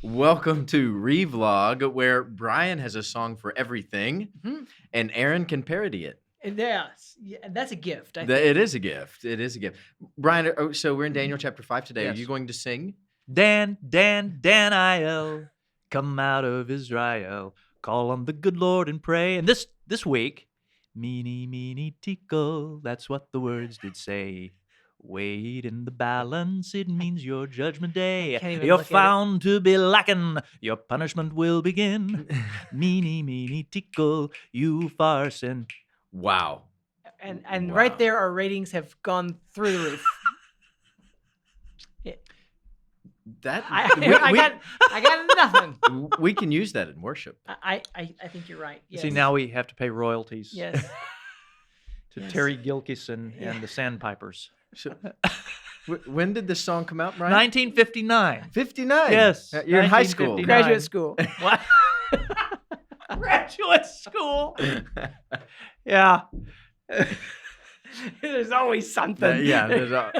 Welcome to Revlog, where Bryan has a song for everything, and Aaron can parody it. And yes, yeah, that's a gift. I It think. is a gift. It is a gift. Bryan, so we're in Daniel chapter 5 today. Are Yes. you going to sing? Daniel, come out of Israel, call on the good Lord and pray. And this week, meeny, tickle, that's what the words did say. Weighed in the balance, it means your judgment day. can't even You're look at it. found to be lacking, your punishment will begin. Meeny, tickle, you farce and... Wow. And Wow. right there, our ratings have gone through the roof. That I got nothing. we can use that in worship. I think you're right. Yes. See, now we have to pay royalties Yes. to Yes. Terry Gilkison and the Sandpipers. So, when did this song come out, Bryan? 1959. 59. Yes, You're in high school. 1959. Graduate school. What? Graduate school. Yeah. There's always something. Yeah.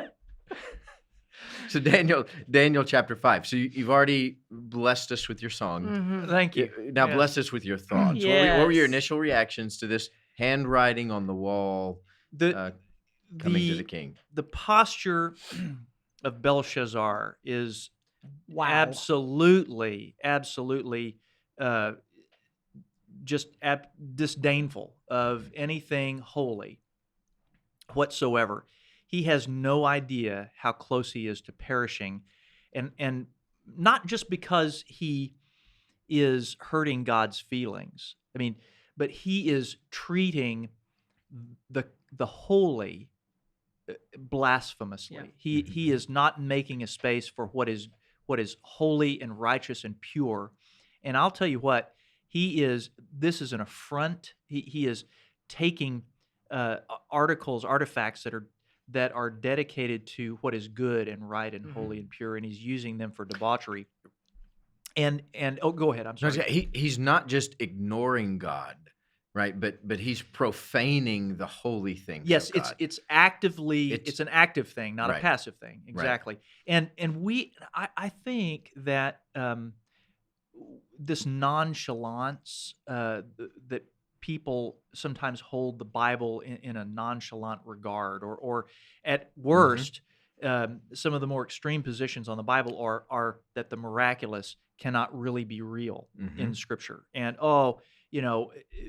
So Daniel chapter 5. So you've already blessed us with your song. Mhm. Thank you. Now Yes. bless us with your thoughts. What were your Yes. initial reactions to this handwriting on the wall coming to the king? The posture of Belshazzar is Wow. absolutely just disdainful of anything holy whatsoever. He has no idea how close he is to perishing, and not just because he is hurting God's feelings. I mean, but he is treating the holy blasphemously. Yeah. He is not making a space for what is holy and righteous and pure. And I'll tell you what, this is an affront. He is taking artifacts that are dedicated to what is good and right and holy and pure, and he's using them for debauchery. And go ahead. I'm sorry. He's not just ignoring God, right? But he's profaning the holy things. Yes, of God. it's actively it's an active thing, not Right. a passive thing. Exactly. And I think that this nonchalance that people sometimes hold the Bible in a nonchalant regard, or at worst, some of the more extreme positions on the Bible are that the miraculous cannot really be real in Scripture. And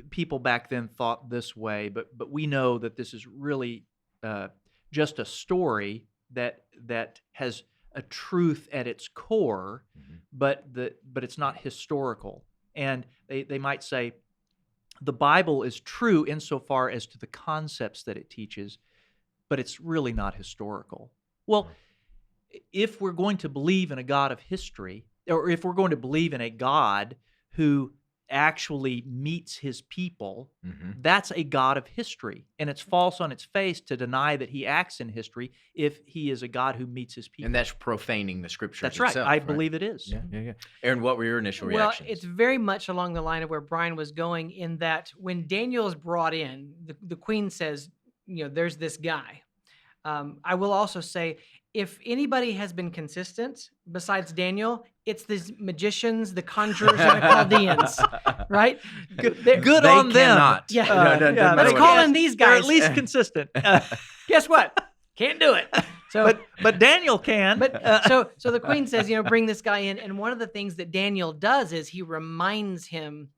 people back then thought this way, but we know that this is really just a story that has a truth at its core, but it's not historical. And they might say the Bible is true insofar as to the concepts that it teaches, but it's really not historical. Well, if we're going to believe in a God of history, or if we're going to believe in a God who actually meets his people, that's a God of history. And it's false on its face to deny that he acts in history if he is a God who meets his people. And that's profaning the Scriptures. That's right. itself, I believe it is. Yeah. Aaron, what were your initial Well, reactions? it's very much along the line of where Bryan was going, in that when Daniel is brought in, the queen says, there's this guy. I will also say, if anybody has been consistent besides Daniel, it's these magicians, the conjurers, and the Chaldeans, right? Good They on them. cannot. Yeah. No, Let's no, call no. in these They're guys. at least consistent. Guess what? Can't do it. So, but Daniel can. so the queen says, bring this guy in. And one of the things that Daniel does is he reminds him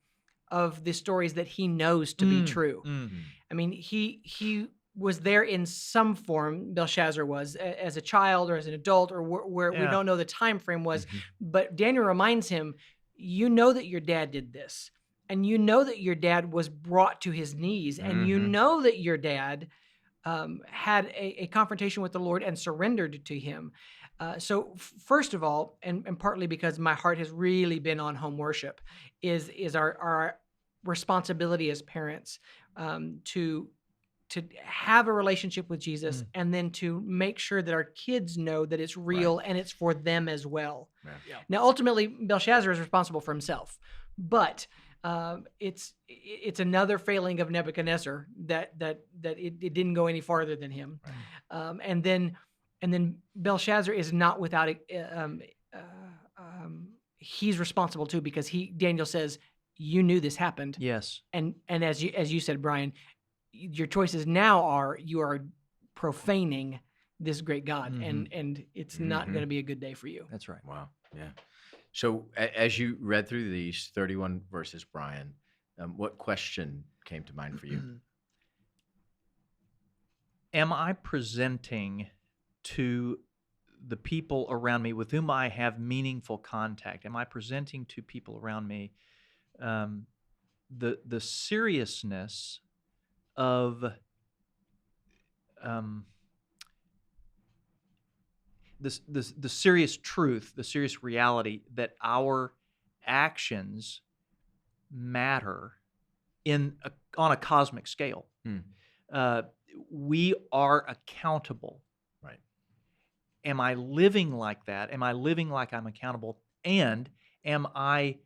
of the stories that he knows to be true. I mean, he was there in some form, Belshazzar was, as a child or as an adult, or where we don't know the time frame was. But Daniel reminds him, you know that your dad did this, and you know that your dad was brought to his knees, and you know that your dad had a confrontation with the Lord and surrendered to him. So first of all, and partly because my heart has really been on home worship, is our responsibility as parents to have a relationship with Jesus, and then to make sure that our kids know that it's real and it's for them as well. Yeah. Now, ultimately, Belshazzar is responsible for himself, but it's another failing of Nebuchadnezzar that it didn't go any farther than him, and then Belshazzar is not without he's responsible too, because Daniel says, you knew this happened. Yes. And as you said, Bryan, your choices now are you are profaning this great God, and it's not going to be a good day for you. That's right. Wow. Yeah. So as you read through these 31 verses, Bryan, what question came to mind for you? Am I presenting to the people around me with whom I have meaningful contact? Am I presenting to people around me the seriousness of the serious truth, the serious reality that our actions matter on a cosmic scale? We are accountable. Right. Am I living like that? Am I living like I'm accountable? And am I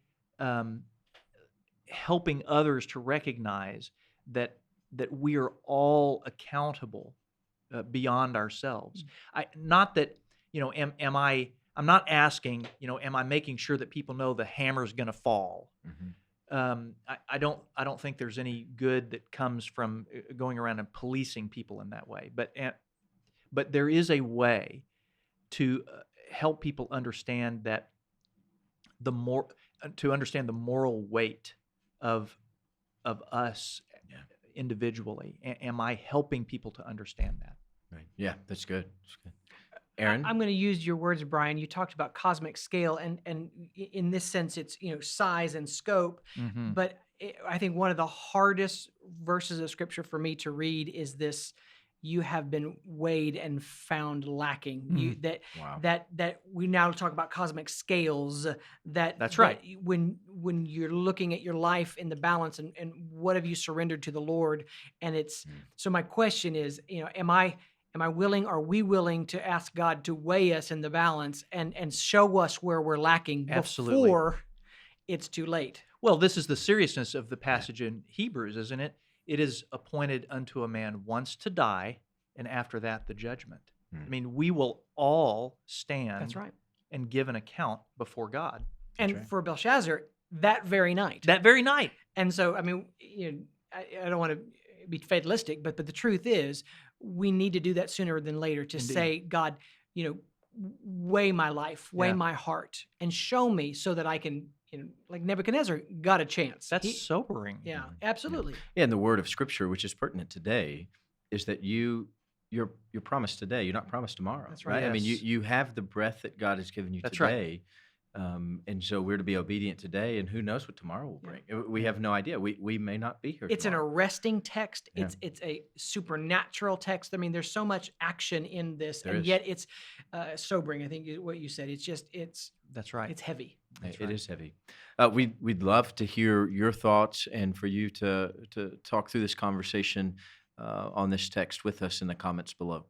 helping others to recognize that we are all accountable beyond ourselves? Not that, I'm not asking, am I making sure that people know the hammer's going to fall? I don't think there's any good that comes from going around and policing people in that way. But there is a way to help people understand that understand the moral weight of us individually. Am I helping people to understand that? Right. Yeah, that's good. That's good. Aaron? I'm going to use your words, Bryan. You talked about cosmic scale, and in this sense, it's size and scope. But I think one of the hardest verses of Scripture for me to read is this: "You have been weighed and found lacking." That we now talk about cosmic scales. That's right. That when you're looking at your life in the balance, and what have you surrendered to the Lord, and it's so. My question is, Am I willing? Are we willing to ask God to weigh us in the balance and show us where we're lacking before it's too late? Well, this is the seriousness of the passage in Hebrews, isn't it? It is appointed unto a man once to die, and after that the judgment. I mean, we will all stand. That's right. And give an account before God. And for Belshazzar, that very night. That very night. And so, I mean, I don't want to be fatalistic, but the truth is, we need to do that sooner than later to say, God, weigh my life, weigh my heart, and show me so that I can, like Nebuchadnezzar got a chance. That's sobering. Yeah, absolutely. Yeah, and the word of Scripture, which is pertinent today, is that you're promised today. You're not promised tomorrow. That's right. Right. Yes. I mean, you have the breath that God has given you That's today. And so we're to be obedient today, and who knows what tomorrow will bring. We have no idea. We may not be here It's tomorrow. an arresting text. Yeah. It's a supernatural text. I mean, there's so much action in this, There and is. yet it's sobering. I think what you said. That's right. It's heavy. It is heavy. We'd love to hear your thoughts and for you to talk through this conversation on this text with us in the comments below.